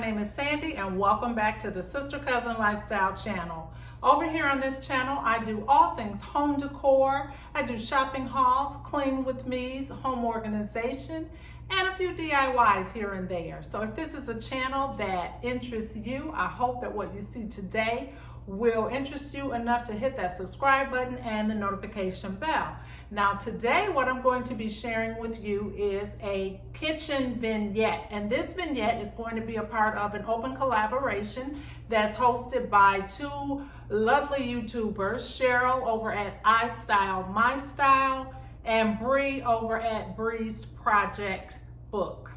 name is Sandy and welcome back to the Sister Cousin Lifestyle channel. Over here on this channel, I do all things home decor. I do shopping hauls, clean with me's, home organization, and a few DIYs here and there. So if this is a channel that interests you, I hope that what you see today will interest you enough to hit that subscribe button and the notification bell. Now today what I'm going to be sharing with you is a kitchen vignette, and this vignette is going to be a part of an open collaboration that's hosted by two lovely YouTubers, Cheryl over at iSTYLEMYSTYLE and Bree over at Bree's Project Book.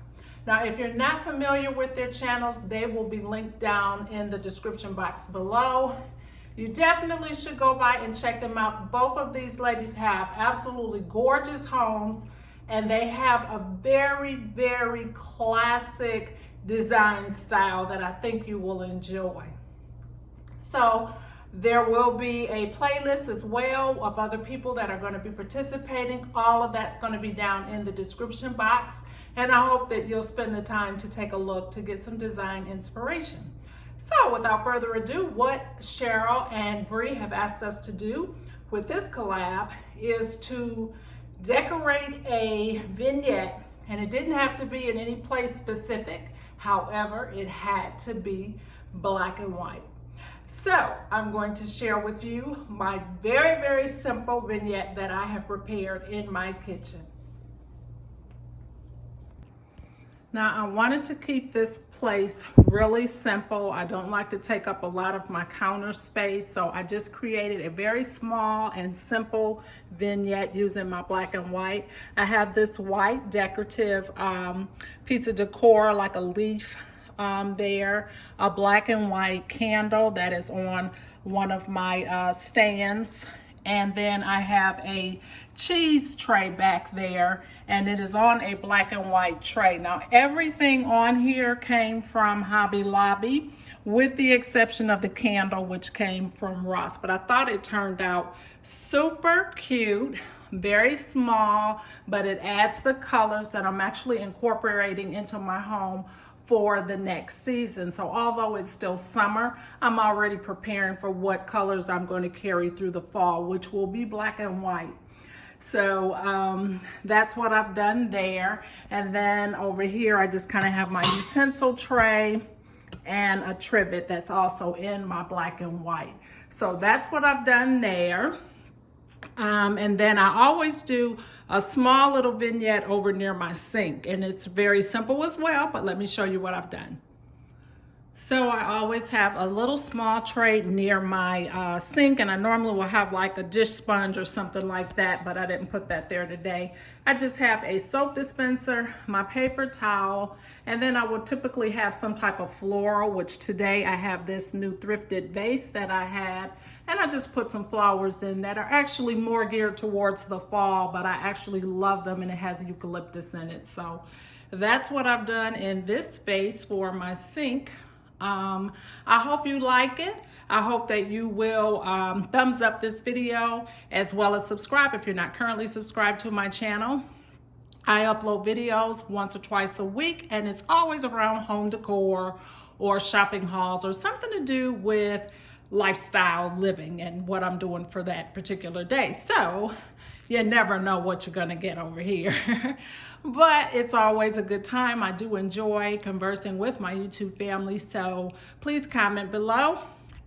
Now, if you're not familiar with their channels, they will be linked down in the description box below. You definitely should go by and check them out. Both of these ladies have absolutely gorgeous homes, and they have a very, very classic design style that I think you will enjoy. So there will be a playlist as well of other people that are going to be participating. All of that's going to be down in the description box. And I hope that you'll spend the time to take a look to get some design inspiration. So without further ado, what Cheryl and Bree have asked us to do with this collab is to decorate a vignette, and it didn't have to be in any place specific. However, it had to be black and white. So I'm going to share with you my very, very simple vignette that I have prepared in my kitchen. Now, I wanted to keep this place really simple. I don't like to take up a lot of my counter space, so I just created a very small and simple vignette using my black and white. I have this white decorative piece of decor, like a leaf there, a black and white candle that is on one of my stands. And then I have a cheese tray back there, and it is on a black and white tray. Now, everything on here came from Hobby Lobby, with the exception of the candle, which came from Ross. But I thought it turned out super cute, very small, but it adds the colors that I'm actually incorporating into my home for the next season. So although it's still summer, I'm already preparing for what colors I'm going to carry through the fall, which will be black and white. So that's what I've done there. And then over here, I just kind of have my utensil tray and a trivet that's also in my black and white. So that's what I've done there. And then I always do a small little vignette over near my sink, and it's very simple as well, but let me show you what I've done. So I always have a little small tray near my sink, and I normally will have like a dish sponge or something like that, but I didn't put that there today. I just have a soap dispenser, my paper towel, and then I will typically have some type of floral, which today I have this new thrifted vase that I had, and I just put some flowers in that are actually more geared towards the fall, but I actually love them, and it has eucalyptus in it. So that's what I've done in this space for my sink. I hope you like it. I hope that you will thumbs up this video, as well as subscribe if you're not currently subscribed to my channel. I upload videos once or twice a week, and it's always around home decor or shopping hauls or something to do with lifestyle living and what I'm doing for that particular day. So you never know what you're gonna get over here. But it's always a good time. I do enjoy conversing with my YouTube family, so please comment below,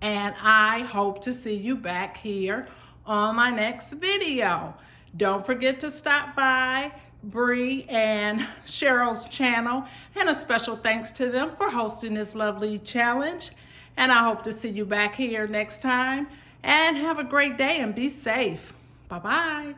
and I hope to see you back here on my next video. Don't forget to stop by Bree and Cheryl's channel, and a special thanks to them for hosting this lovely challenge. And I hope to see you back here next time, and have a great day and be safe. Bye-bye.